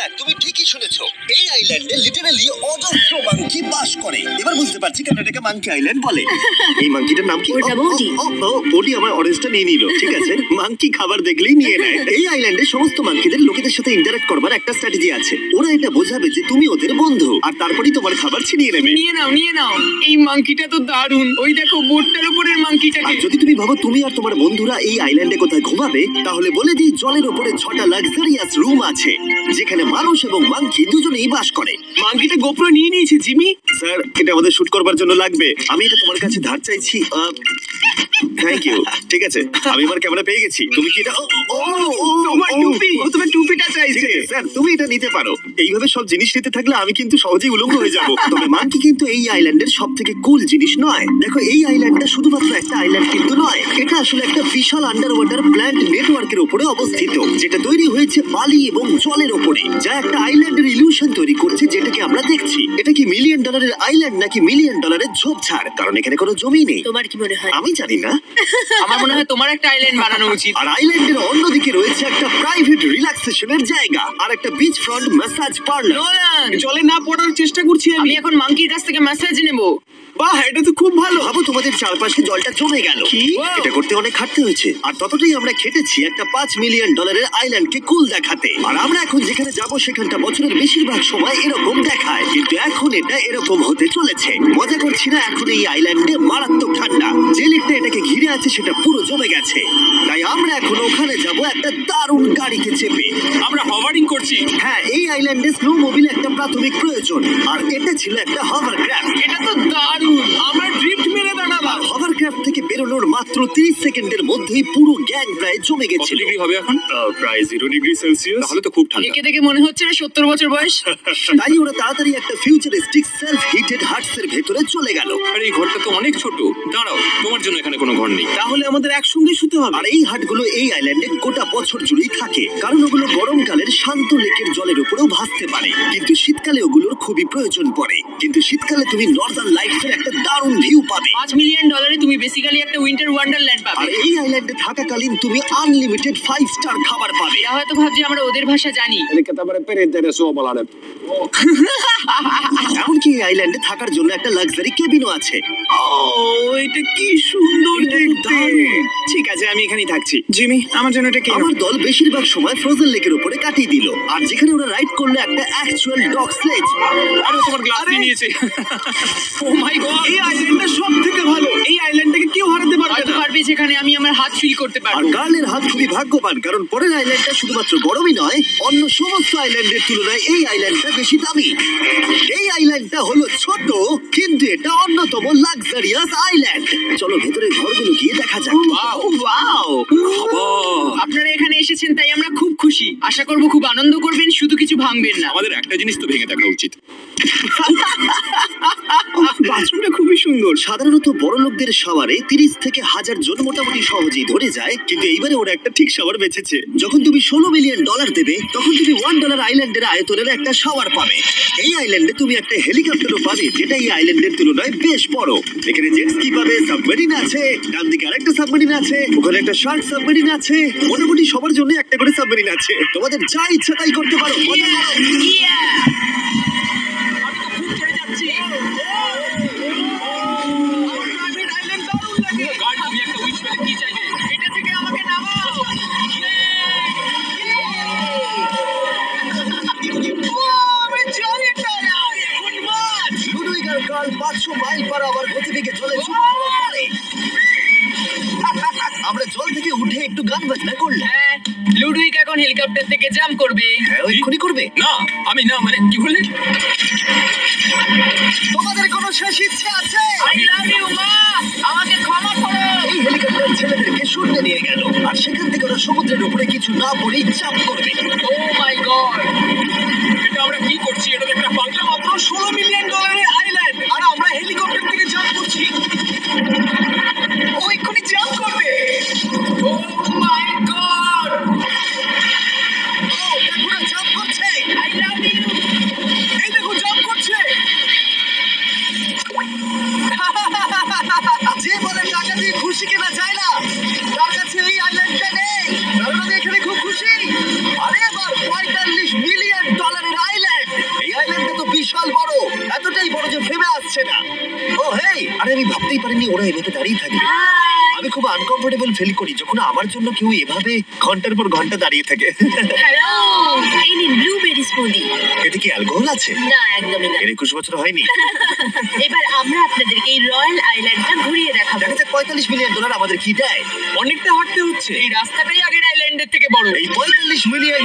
হ্যাঁ, তুমি ঠিকই শুনেছো। এই আইল্যান্ডে লিটারালি অজস্র মাঙ্কি বাস করে। এবার বুঝতে পারছি কেন এটাকে মাঙ্কি আইল্যান্ড বলে। এই মাঙ্কিটার নাম কি? ওটা বৌদি। বৌদি আমার অরেঞ্জটা নিয়ে নিল। ঠিক আছে, মাঙ্কি খাবার দেখলেই নিয়ে নেয়। এই আইল্যান্ডে সমস্ত মাঙ্কিদের লোকেদের সাথে ইন্টারঅ্যাক্ট করবার একটা স্ট্র্যাটেজি আছে। ওরা এটা বোঝাবে যে তুমি ওদের বন্ধু, আর তারপরেই তোমার খাবার ছিনিয়ে নেবে। নিয়ে নাও এই মাংকিটা তো দারুণ। ওই দেখো বোটটার উপরের আর মাংকিটাকে। যদি তুমি ভাবো তুমি আর তোমার বন্ধুরা এই আইল্যান্ডে কোথায় ঘুমাবে, তাহলে বলে দিই জলের উপরে 6টা লাক্সারিয়াস রুম আছে, যেখানে মানুষ এবং মাঙ্কি দুজনেই বাস করে। মাংকিটা গোপ্রো নিয়ে নিয়েছে জিমি। স্যার, এটা আমাদের শুট করবার জন্য লাগবে। আমি এটা তোমার কাছে ধার চাইছি। Thank you. ঠিক আছে, আমি আমার ক্যামেরা পেয়ে গেছি। তুমি কি এটা তোমার টুপি, ও তোমার টুপিটা ঠিক চাইছে। আছে, স্যার তুমি এটা নিতে পারো। এইভাবে সব জিনিস নিতে থাকলে আমি কিন্তু সহজেই উলঙ্গ হয়ে যাব। তবে মাঙ্কি কিন্তু এই আইল্যান্ডের সব থেকে কুল জিনিস নয়। দেখো, এই আইল্যান্ডটা শুধুমাত্র একটা আইল্যান্ড কিন্তু নয়, এটা আসলে একটা বিশাল আন্ডার ওয়াটার প্ল্যান্ট নেটওয়ার্কের উপরে অবস্থিত, যেটা তৈরি হয়েছে বালি এবং জলের উপরে, যা একটা আইল্যান্ডের ইলিউশন তৈরি করছে, যেটাকে আমরা দেখছি। এটা কি $1 মিলিয়ন আইল্যান্ড নাকি $1 মিলিয়ন ঝোপঝাড়? কারণ এখানে কোনো জমি নেই। তোমার কি মনে হয়? আমি জানি না। আমার মনে হয় তোমার একটা আইল্যান্ড বানানো উচিত। আর আইল্যান্ডের অন্যদিকে রয়েছে একটা প্রাইভেট রিল্যাক্সেশনের জায়গা আর একটা beach front massage parlour. Nolan, জলে না পড়ার চেষ্টা করছি আমি এখন মাংকির কাছ থেকে ম্যাসাজ নেব। বাহ, এটা তো খুব ভালো। ভাবো তোমাদের চারপাশে জলটা জমে গেল। কি? এটা করতে অনেক খাটতে হয়েছে, আর ততটাই আমরা খেটেছি একটা $5 মিলিয়ন আইল্যান্ডকে কুল দেখাতে। আর আমরা এখন যেখানে যাব সেখানটা বছরের বেশিরভাগ সময় এরকম দেখায়, কিন্তু এখন এটা এরকম হতে চলেছে। মজা করছি না, এখন এই আইল্যান্ডে মারাত্মক ঠান্ডা। যে লেকটা এটাকে ঘিরে আছে সেটা পুরো জমে গেছে, তাই আমরা এখন ওখানে যাব একটা দারুণ গাড়িতে চেপে। আমরা হভারিং করছি। হ্যাঁ, এই আইল্যান্ডে স্নো মোবিল একটা প্রাথমিক প্রয়োজন, আর এটা ছিল একটা হভারক্রাফট। এটা তো দারুণ। আমরা ড্রিফট মেরে দাঁড়ালাম। হভারক্রাফট থেকে বেরোনোর মাত্র 30 সেকেন্ডের মধ্যেই পুরো গ্যাং প্রায় জমে গেছিল। হবে এখন? প্রায় 0 ডিগ্রি সেলসিয়াস। তাহলে তো খুব ঠান্ডা। একে দেখে মনে হচ্ছে না 70 বছর বয়স। তাই ওরা তাড়াতাড়ি একটা ফিউচারিস্টিক সেলফ হিটেড হাটস এর ভেতরে চলে গেল। আর এই ঘরটা তো অনেক ছোট। দাঁড়াও, তোমার জন্য এখানে কোনো ঘর নেই। তাহলে আমাদের একসঙ্গে শুতে হবে। আর এই হাটগুলো এই আইল্যান্ডে গোটা বছর জুড়েই থাকে, কারণ ওগুলো গরমকালের শান্ত লেকের জলের উপরেও ভাসতে পারে, কিন্তু শীতকালে ওগুলোর খুবই প্রয়োজন পড়ে। কিন্তু শীতকালে তুমি নর্দার্ন লাইটস এর একটা দারুণ ভিউ পাবে। $5 মিলিয়ন তুমি বেসিক্যালি একটা উইন্টার ওয়ান্ডারল্যান্ড পাবে। আর এই আইল্যান্ডে থাকাকালীন তুমি আনলিমিটেড 5 স্টার খাবার পাবে। এরা হয়তো ভাবছে আমরা ওদের ভাষা জানি। এমনকি এই আইল্যান্ডে থাকার জন্য একটা লাক্সারি কেবিনও আছে। ও, এটা কি সুন্দর দেখতে। ঠিক আছে, আমি এখানেই থাকছি। জিমি, আমার জন্য এটা কি? আমার দল বেশিরভাগ সময় ফ্রোজেন লেকের উপরে কাটিয়ে দিল, আর যেখানে ওরা রাইড করলো একটা অ্যাকচুয়াল ডগ স্লেজ। আরে তোমার গ্লাস নিয়ে নিয়েছে। ও মাই গড, এই আইল্যান্ডটা সবথেকে ভালো। এই আইল্যান্ডটাকে কেউ হারাতে পারবে না। পারবে যেখানে আমি আমার হাত ফিল করতে আর পারবো। গার্লের হাত খুবই ভাগ্যবান, কারণ পরের আইল্যান্ডটা শুধুমাত্র গরমই নয়, অন্য সমস্ত আইল্যান্ডের তুলনায় এই আইল্যান্ডটা বেশি দামি। এই আইল্যান্ডটা হলো ছোট, কিন্তু এটা অন্যতম লাক্সারিয়াস আইল্যান্ড। চলো ভেতরের ঘরগুলো গিয়ে দেখা যাক। ওয়াও, আপনারা এখানে এসেছেন তাই আমরা খুব খুশি। আশা করব খুব আনন্দ করবেন, শুধু কিছু ভাঙবেন না। আমাদের একটা জিনিস তো ভেঙে দেখা উচিত। বাথরুমটা খুবই সুন্দর। সাধারণত বড় লোকদের শাওয়ারে 30 থেকে 1000 জন মোটামুটি সহজেই ধরে যায়, কিন্তু এইবারে ওরা একটা ঠিক শাওয়ার বেঁচেছে। যখন তুমি $16 মিলিয়ন দেবে, তখন তুমি $1 আইল্যান্ডের আয়তনের একটা শাওয়ার পাবে। এই আইল্যান্ডে তুমি একটা হেলিকপ্টারও পাবে, যেটা এই আইল্যান্ডের তুলনায় বেশ বড়। এখানে জেট স্কি পাবে, সাবমেরিন আছে, ডান দিকে আরেকটা সাবমেরিন আছে, ওখানে একটা শার্ক সাবমেরিন আছে। মোটামুটি সবার জন্য একটা করে সাবমেরিন আছে। তোমাদের যা ইচ্ছা তাই করতে পারো, মজা করো। লুডুইগার কাল 500 মাইল পার আওয়ার গতিবেগে চলে আমরা জল থেকে উঠে একটু গান বাজনা করলাম। লুডুইক এখন হেলিকপ্টার থেকে জাম্প করবে। হ্যাঁ, ওইক্ষুনি করবে। না, আমি না, মানে কি বললে? তোমাদের কোনো শেষ ইচ্ছা আছে? আই লাভ ইউ মা, আমাকে ক্ষমা করো। এই হেলিকপ্টার ছেলেদেরকে শূন্যে নিয়ে গেল, আর সেখান থেকে ওরা সমুদ্রের উপরে কিছু না পড়েই জাম্প করবে। ও মাই গড, এটা আমরা কি করছি? এটা তো একটা পাগলা। মাত্র $16 মিলিয়ন আইল্যান্ড, আর আমরা হেলিকপ্টার থেকে জাম্প করছি। ও এক্ষুনি জাম্প করবে। ও মাই গড, ও, দেখো না, জাম্প করছে। I love you. এই দেখো জাম্প করছে। যে বলে টাকা দিয়ে খুশি কেনা যায় না, তার কাছে এই আইল্যান্ডটা নেই, কারণ আমি এখানে খুব খুশি। আরে এবার 45 ভাবতেই পারিনি ওরা এভাবে দাঁড়িয়ে থাকবে। আমি খুব আনকমফোর্টেবল ফিল করি যখন আমার জন্য কেউ এভাবে ঘন্টার পর ঘন্টা দাঁড়িয়ে থাকে। হ্যালো, এই নিন ব্লুবেরি স্মুদি। এতে কি অ্যালকোহল আছে? না, একদমই না। এর 21 বছর হয়নি। এবার আমরা আপনাদেরকে এই রয়্যাল আইল্যান্ডটা ঘুরিয়ে দেখাবো। দেখা যাক $45 মিলিয়ন আমাদের কি দেয়। অনেকটা হাঁটতে হচ্ছে, এই রাস্তাটাই আগের আইল্যান্ডের থেকে বড়। এই $45 মিলিয়ন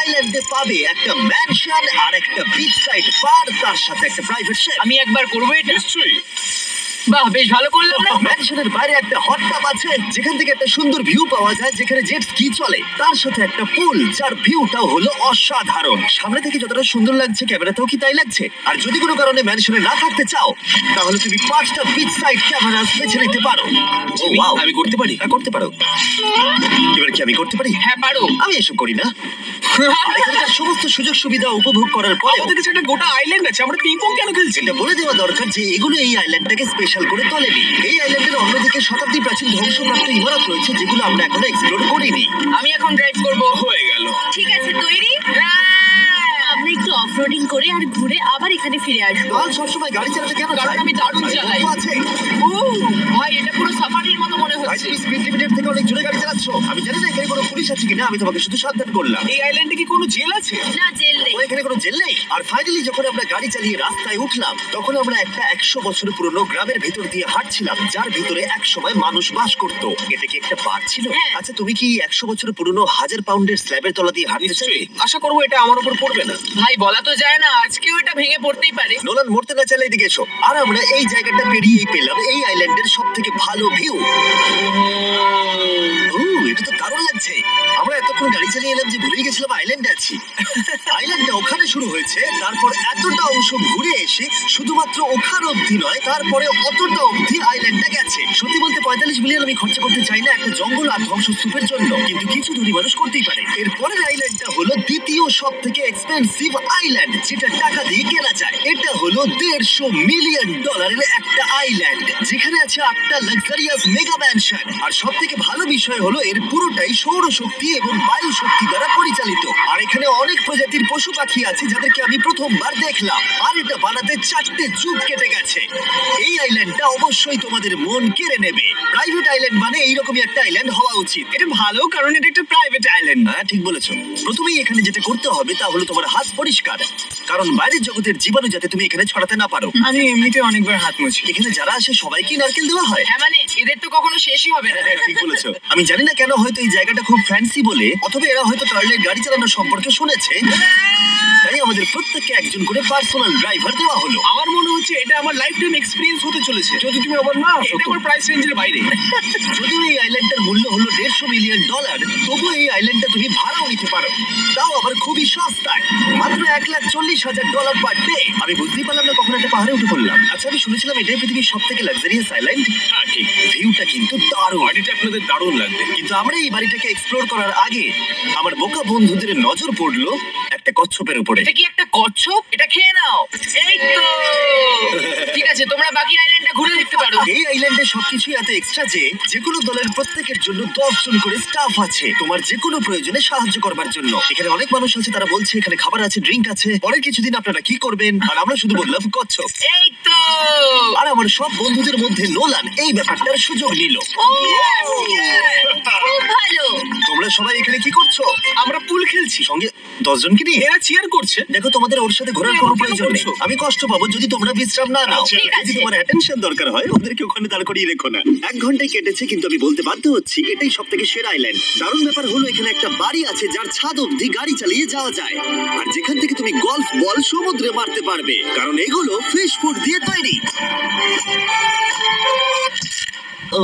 আইল্যান্ডে পাবে একটা ম্যানশন আর একটা বিচ সাইড বার, তার সাথে একটা প্রাইভেট শেফ। আমি একবার করবো এটা। নিশ্চয়ই। বাহ, বেশ ভালো করলাম না? ম্যানশনের বাইরে একটা হট টাব আছে যেখান থেকে একটা সুন্দর ভিউ পাওয়া যায়, যেখানে জেট স্কি চলে, তার সাথে একটা পুল যার ভিউটাও হলো অসাধারণ। সামনে থেকে যতটা সুন্দর লাগছে ক্যামেরাতেও কি তাই লাগছে। আর যদি কোনো কারণে ম্যানশনে না থাকতে চাও তাহলে তুমি 5টা বিচ সাইড ক্যামেরা বেছে নিতে পারো। ও ওয়াও, আমি করতে পারি? হ্যাঁ করতে পারো। এবার কি আমি করতে পারি? হ্যাঁ, পারো। আমি এসব করি না। আর এখানকার সমস্ত সুযোগ সুবিধা উপভোগ করার পরে আমাদের কাছে একটা গোটা আইল্যান্ড আছে, আমরা পিং পং কেন খেলছি? এটা বলে দেওয়া দরকার যে এগুলো এই আইল্যান্ডটাকে স্পেশাল করে তোলেনি। এই আইল্যান্ডের অন্যদিকে শতাব্দী প্রাচীন ধ্বংসপ্রাপ্ত ইমারত রয়েছে যেগুলো আমরা এখনো এক্সপ্লোর করিনি। আমি এখন ড্রাইভ করবো। হয়ে গেল। ঠিক আছে, তৈরি? আমরা একটু অফরোডিং করে আর ঘুরে আবার এখানে ফিরে আসবো। কাল সবসময় গাড়ি চালাতে কেন কারণ চায়? আমি দারুণ চালাই। গল্প আছে। ও ভাই, এটা পুরো সাফারির মতো মনে ভাই, হচ্ছে। তুমি স্পিড লিমিটের থেকে অনেক জোরে গাড়ি চালাচ্ছ। আমি জানি না এখানে কোনো পুলিশ আছে কিনা, আমি তোমাকে শুধু সাবধান করলাম। এই আইল্যান্ডে কি কোনো জেল আছে? না, জেল নেই। ও, এখানে কোনো জেল নেই। আর ফাইনালি যখন আমরা গাড়ি চালিয়ে রাস্তায় উঠলাম তখন আমরা একটা 100 বছর পুরনো গ্রামের ভেতর দিয়ে হাঁটছিলাম, যার ভিতরে এক সময় মানুষ বাস করত। এটা কি একটা পার্ক ছিল? হ্যাঁ। আচ্ছা, তুমি কি 100 বছর পুরনো 1000 পাউন্ডের স্ল্যাবের তলা দিয়ে হাঁটতে চাইবে? নিশ্চয়ই। আশা করবো এটা আমার উপর পড়বে না। ভাই, বলা তো যায় না, আজকেও এটা ভেঙে পড়তেই পারে। নোলান মরতে না চাইলে এদিকে এসো। আর আমরা এই জায়গাটা পেরিয়েই পেলাম এই আইল্যান্ডের সব থেকে ভালো ভিউ। ও, এটা তো দারুণ লাগছে। আমরা এতক্ষণ গাড়ি চালিয়ে এলাম যে ভুলেই গেছিলাম আইল্যান্ডে আছি। আইল্যান্ডটা ওখানে শুরু হয়েছে, তারপর এতটা অংশ ঘুরে এসে শুধুমাত্র ওখানে অবধি নয়, তারপরে অতটা অবধি আইল্যান্ডটা গেছে। সত্যি বলতে 45 মিলিয়ন আমি খরচা করতে চাই না একটা জঙ্গল আর ধ্বংসস্তূপের জন্য, কিন্তু কিছু ধনী মানুষ করতেই পারে। এর পরের আইল্যান্ডটা হলো দ্বিতীয় সব থেকে এক্সপেন্সিভ আইল্যান্ড, যেটা টাকা দিয়ে কেনা যায়। এটা হলো $150 মিলিয়ন একটা আইল্যান্ড, যেখানে আছে 8টা লাক্সারিয়াস মেগা ম্যানশন। আর সব থেকে ভালো বিষয় হলো এর পুরোটাই সৌরশক্তি এবং বায়ু শক্তি দ্বারা পরিচালিত। আর এখানে অনেক প্রজাতির পশু পাখি আছে যাদেরকে আমি প্রথমবার দেখলাম। আর এটা বানাতে 4টে যুগ কেটে গেছে। এই আইল্যান্ডটা অবশ্যই তোমাদের মন কেড়ে নেবে। প্রাইভেট আইল্যান্ড মানে এইরকমই একটা আইল্যান্ড হওয়া উচিত। এটা ভালো, কারণ এটা একটা প্রাইভেট আইল্যান্ড। হ্যাঁ, ঠিক বলেছো। প্রথমেই এখানে যেটা করতে হবে তা হলো তোমার হাত পরিষ্কার, কারণ বাইরের জগতের জীবাণু যাতে তুমি এখানে ছড়াতে না পারো। আমি এমনিতে অনেকবার হাত মুছি। এখানে যারা আসে সবাইকেই নারকেল দেওয়া হয়। হ্যাঁ, মানে এদের তো কখনো শেষই হবে না। হ্যাঁ, ঠিক বলেছো। আমি জানি না কেন, হয়তো এই জায়গাটা খুব ফ্যান্সি বলে, অথবা এরা হয়তো কার্লের গাড়ি চালানোর সম্পর্কে শুনেছে, তাই আমাদের প্রত্যেককে একজন করে পার্সোনাল ড্রাইভার দেওয়া হলো। আমার মনে হচ্ছে এটা আমার লাইফ টাইম এক্সপেরিয়েন্স হতে চলেছে, যদি তুমি আবার না আসো। এটা আমার প্রাইস রেঞ্জের বাইরে। যদিও এই আইল্যান্ডটার মূল্য হলো $150 মিলিয়ন, তবুও এই আইল্যান্ডটা তুমি ভাড়াও নিতে পারো, তাও আবার খুবই সস্তায়, মাত্র $1,40,000 পার ডে। আমি বুঝতেই পারলাম না কখন একটা পাহাড়ে উঠে পড়লাম। আচ্ছা, আমি শুনেছিলাম এটাই পৃথিবীর সব থেকে লাক্সারিয়াস আইল্যান্ড। হ্যাঁ, ঠিক। ভিউটা কিন্তু দারুণ। বাড়িটা আপনাদের দারুণ লাগবে। কিন্তু আমরা এই বাড়িটাকে এক্সপ্লোর করার আগে আমার বোকা বন্ধুদের নজর পড়লো একটা কচ্ছপের উপরে। এটা কি একটা কচ্ছপ? এটা খেয়ে নাও। এই তো ঠিক আছে, তোমরা বাকি আইল্যান্ডটা ঘুরে দেখতে পারো। এই আইল্যান্ডে সবকিছু এত এক্সট্রা যে যেকোনো দলের প্রত্যেকের জন্য 10 জন করে স্টাফ আছে তোমার যেকোনো প্রয়োজনে সাহায্য করবার জন্য। এখানে অনেক মানুষ আছে, তারা বলছে এখানে খাবার আছে, ড্রিঙ্ক আছে, পরের কিছুদিন আপনারা কি করবেন, আর আমরা শুধু বললাম কচ্ছপ। এই তো আর আমার সব বন্ধুদের মধ্যে নোলান এই ব্যাপারটার সুযোগ নিল। খুব ভালো। তোমরা সবাই এখানে কি করছো? আমরা পুল খেলছি। সঙ্গে 10 জনকে নিয়ে? এরা চিয়ার করছে। দেখো, তোমাদের ওর সাথে ঘোরার তুমি কোনো আমাকে কেন প্রয়োজন নেই। বলছো? আমি কষ্ট পাবো যদি তোমরা বিশ্রাম না নাও। ঠিক আছে। যদি তোমার অ্যাটেনশন দরকার হয় ওদেরকে ওখানে দাঁড় করিয়ে রেখো না। 1 ঘন্টায় কেটেছে, কিন্তু আমি বলতে বাধ্য হচ্ছি এটাই সব থেকে সেরা আইল্যান্ড। দারুণ ব্যাপার হলো এখানে একটা বাড়ি আছে যার ছাদ অবধি গাড়ি চালিয়ে যাওয়া যায়, আর যেখান থেকে তুমি গলফ বল সমুদ্রে মারতে পারবে, কারণ এগুলো ফিশ ফুড দিয়ে তৈরি। ও,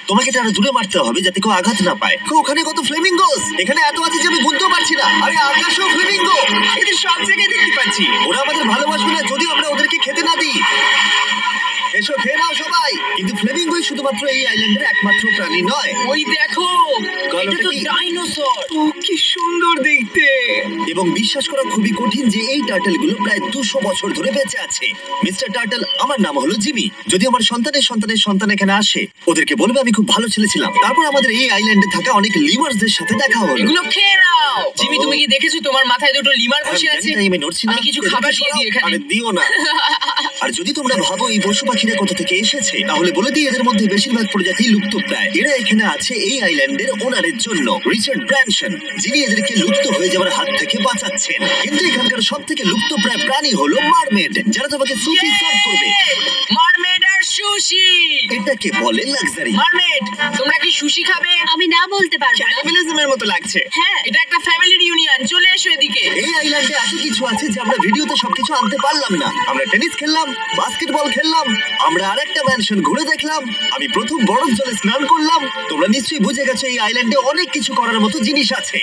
তোমাকে এটা আরো দূরে মারতে হবে যাতে কেউ আঘাত না পায়। ওখানে কত ফ্লেমিঙ্গোস! এখানে এত আছে যে আমি গুনতেও পারছি না। আরে আকাশও ফ্লেমিঙ্গো! এদের সব জায়গায় দেখতে পাচ্ছি। ওরা আমাদের ভালোবাসবে না যদি আমরা ওদেরকে খেতে না দিই। এসো, খেয়ে নাও সবাই। কিন্তু ফ্লেমিঙ্গোই শুধুমাত্র এই আইল্যান্ডের একমাত্র প্রাণী নয়। ওই দেখো, গল্পটা এটা তো কি? ডাইনোসর। ও কি সুন্দর দেখতে। এবং বিশ্বাস করা খুবই কঠিন যে এই টার্টেল গুলো প্রায় 200 বছর ধরে বেঁচে আছে। মিস্টার টার্টেল, আমার নাম হলো জিমি। যদি আমার সন্তানের সন্তানের সন্তান এখানে আসে, ওদেরকে বলবে আমি খুব ভালো ছেলে ছিলাম। তারপর আমাদের এই আইল্যান্ডে থাকা অনেক লিমার্সদের সাথে দেখা হলো। এগুলো খেয়ে নাও। জিমি, তুমি কি দেখেছো তোমার মাথায় দুটো লিমার বসে আমি আছে? জানি তাই আমি নড়ছি না। আমি কিছু খাবার দিয়ে দিই এখানে। আরে দিও না। আর যদি তোমরা ভাবো এই পশু পাখিরা কোথা থেকে এসেছে, তাহলে বলে দিই এদের মধ্যে বেশিরভাগ প্রজাতি লুপ্তপ্রায়। এরা এখানে আছে এই আইল্যান্ডের ওনারের জন্য, রিচার্ড ব্র্যানসন, যিনি এদেরকে লুপ্ত হয়ে যাওয়ার হাত থেকে বাঁচাচ্ছেন। কিন্তু এখানকার সব থেকে লুপ্তপ্রায় প্রাণী হলো মারমেড, যারা তোমাকে সুশি সার্ভ করবে। মারমেড আর সুশি। এটাকে বলে লাক্সারি। মারমেড, তোমরা কি সুশি খাবে? আমি না বলতে পারবো না। ক্যানিবালিজমের মতো লাগছে। হ্যাঁ। এটা একটা ফ্যামিলি রিউনিয়ন, চলে এসো এদিকে। এই আইল্যান্ডে এত কিছু আছে যে আমরা ভিডিওতে সবকিছু আনতে পারলাম না। আমরা টেনিস খেললাম, বাস্কেটবল খেললাম, আমরা আরেকটা ম্যানশন ঘুরে দেখলাম, আমি প্রথম বরফ জলে স্নান করলাম। তোমরা নিশ্চয়ই বুঝে গেছো এই আইল্যান্ডে অনেক কিছু করার মতো জিনিস আছে।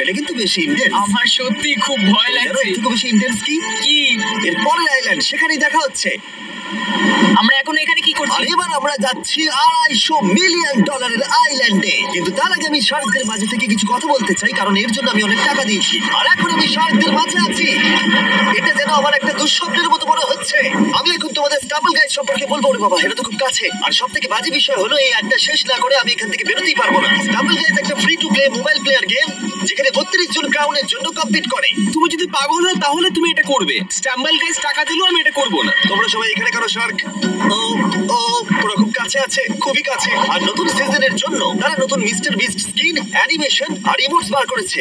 এটা কিন্তু বেশি ইন্টেন্স। আমার সত্যি খুব ভয় জানো লাগছে। এর থেকে বেশি ইন্টেন্স কি? কি? এর পরের আইল্যান্ড, সেখানেই দেখা হচ্ছে। আমরা এখন এখানে কি আর করছি? এবার আমরা যাচ্ছি $250 মিলিয়ন আইল্যান্ডে। কিন্তু তার আগে আমি শার্কদের মাঝে থেকে কিছু কথা বলতে চাই, কারণ এর জন্য আমি অনেক টাকা দিয়েছি। আর এখন আমি শার্কদের মাঝে আছি। এটা যেন আমার একটা দুঃস্বপ্নের মতো মনে হচ্ছে। আমি এখন তোমাদের স্টাম্বল গাইজ সম্পর্কে বলবো। ওরে বাবা, এটা তো খুব কাছে। আর সব থেকে বাজে বিষয় হলো এই একটা শেষ না করে আমি এখান থেকে বেরোতেই পারবো না। স্টাম্বল গাইজ একটা free to play mobile player game, যেখানে 32 জন ক্রাউনের জন্য কম্পিট করে। তুমি যদি পাগল হও তাহলে তুমি এটা করবে। স্টাম্বল গাইজ টাকা দিলেও আমি এটা করব না। তোমরা সবাই এখানে কেন শার্ক? ও ও, ওরা খুব কাছে আছে, খুবই কাছে। আর নতুন সিজনের জন্য তারা নতুন মিস্টার বিস্ট স্কিন, অ্যানিমেশন আর ইমোটস বার করেছে।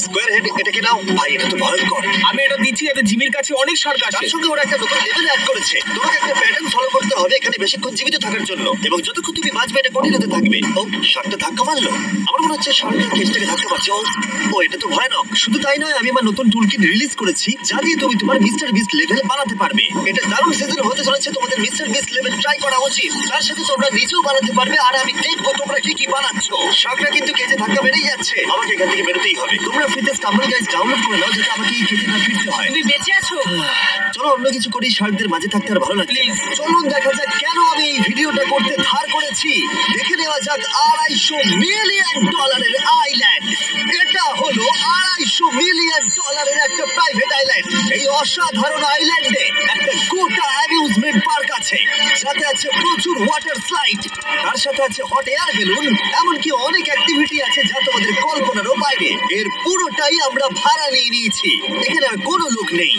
স্কোয়ার হেড, এটাকে নাও ভাই, এটা তো ভয়ঙ্কর। আমি এটা দিচ্ছি যাতে জিমির কাছে অনেক শার্ক তার আসে। সঙ্গে ওরা একটা নতুন লেভেল অ্যাড করেছে। তোমাকে একটা প্যাটার্ন ফলো করতে হবে এখানে বেশিক্ষণ জীবিত থাকার জন্য, এবং যতক্ষণ তুমি বাঁচবে এটা কঠিন হতে থাকবে। ও, শার্কটা ধাক্কা মারলো। আমার মনে হচ্ছে শার্কটা কেসটাকে ধাক্কা মারছে। ও, এটা তো ভয়ানক। শুধু তাই নয়, আমি আমার নতুন টুলকিট রিলিজ করেছি, যা দিয়ে তুমি তোমার মিস্টার বিস্ট লেভেল বানাতে পারবে। এটা দারুণ সিজন হতে চলেছে, তোমাদের মিস্টার বিস্ট লেভেল ট্রাই করা উচিত। তার সাথে তোমরা নিজেও বানাতে পারবে, আর আমি দেখবো তোমরা কি কি বানাচ্ছ। শার্কটা কিন্তু কেজে ধাক্কা মেরেই যাচ্ছে। আমাকে এখান থেকে বেরোতেই হবে। তোমরা ফ্রিতে স্টাম্বল গাইজ ডাউনলোড করে নাও, যাতে আমাকে এই কেজে না ফিরতে হয়। তুমি বেঁচে আছো? চলো অন্য কিছু করি, শার্কদের মাঝে থাকতে আর ভালো লাগছে না। Please. চলুন দেখা যাক কেন আমি এই ভিডিওটা করতে ধার করেছি। দেখে নেওয়া যাক $250 মিলিয়ন আইল্যান্ড। এটা হলো $250 মিলিয়ন একটা প্রাইভেট আইল্যান্ড। এই অসাধারণ আইল্যান্ডে একটা গোটা অ্যামিউজমেন্ট পার্ক আছে, সাথে আছে প্রচুর ওয়াটার স্লাইড, তার সাথে আছে হট এয়ার বেলুন, এমনকি অনেক অ্যাক্টিভিটি আছে যা তোমাদের কল্পনারও বাইরে। এর পুরোটাই আমরা ভাড়া নিয়ে নিয়েছি। এখানে আর কোনো লোক নেই।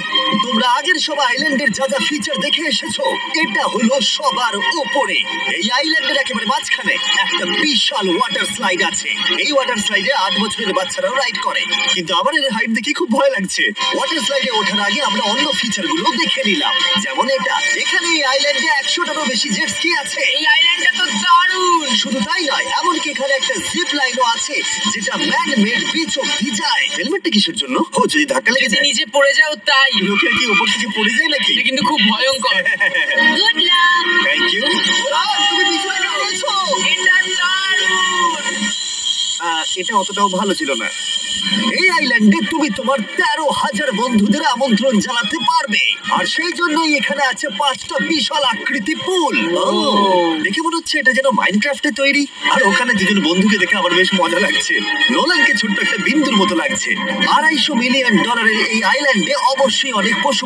তোমরা আগের সব আইল্যান্ডের যা যা ফিচার দেখে এসেছো, এটা হলো সবার ওপরে। এই আইল্যান্ডের একেবারে মাঝখানে একটা বিশাল ওয়াটার স্লাইড আছে। এই ওয়াটার স্লাইডে 8 বছরের বাচ্চারাও রাইড করে। কিন্তু আমার এর হাইট দেখে খুব ভয় লাগছে। ওয়াটার স্লাইডে ওঠার আগে আমরা অন্য ফিচার গুলো দেখে নিলাম, যেমন এটা। এখানে এই আইল্যান্ডে 100টারও বেশি জেট স্কি আছে। এই আইল্যান্ডটা তো দারুণ। শুধু তাই নয়, এমনকি এখানে একটা জিপ লাইনও আছে, যেটা ম্যান মেড বিচ অব্দি যায়। হেলমেটটা কিসের জন্য? ও, যদি ধাক্কা লেগে যদি যায়। নিচে পড়ে যাও তাই। লোকে কি উপর থেকে পড়ে যায় নাকি? এটা কিন্তু খুব ভয়ঙ্কর। Good luck. Thank you. তুমি পিছনে রয়েছো। এটা দারুণ। এটা অতটাও ভালো ছিল না। এই আইল্যান্ডে তুমি তোমার 13,000 বন্ধুদের আমন্ত্রণ জানাতে পারবে, আর সেই জন্যই এখানে আছে 5টা বিশাল আকৃতি পুল। দেখে মনে হচ্ছে এটা যেন মাইনক্রাফটে তৈরি। আর ওখানে দুজন বন্ধুকে দেখে আমার বেশ মজা লাগছে। নোলানকে ছোট্ট একটা বিন্দুর মতো লাগছে। $250 মিলিয়ন এই আইল্যান্ডে অবশ্যই অনেক পশু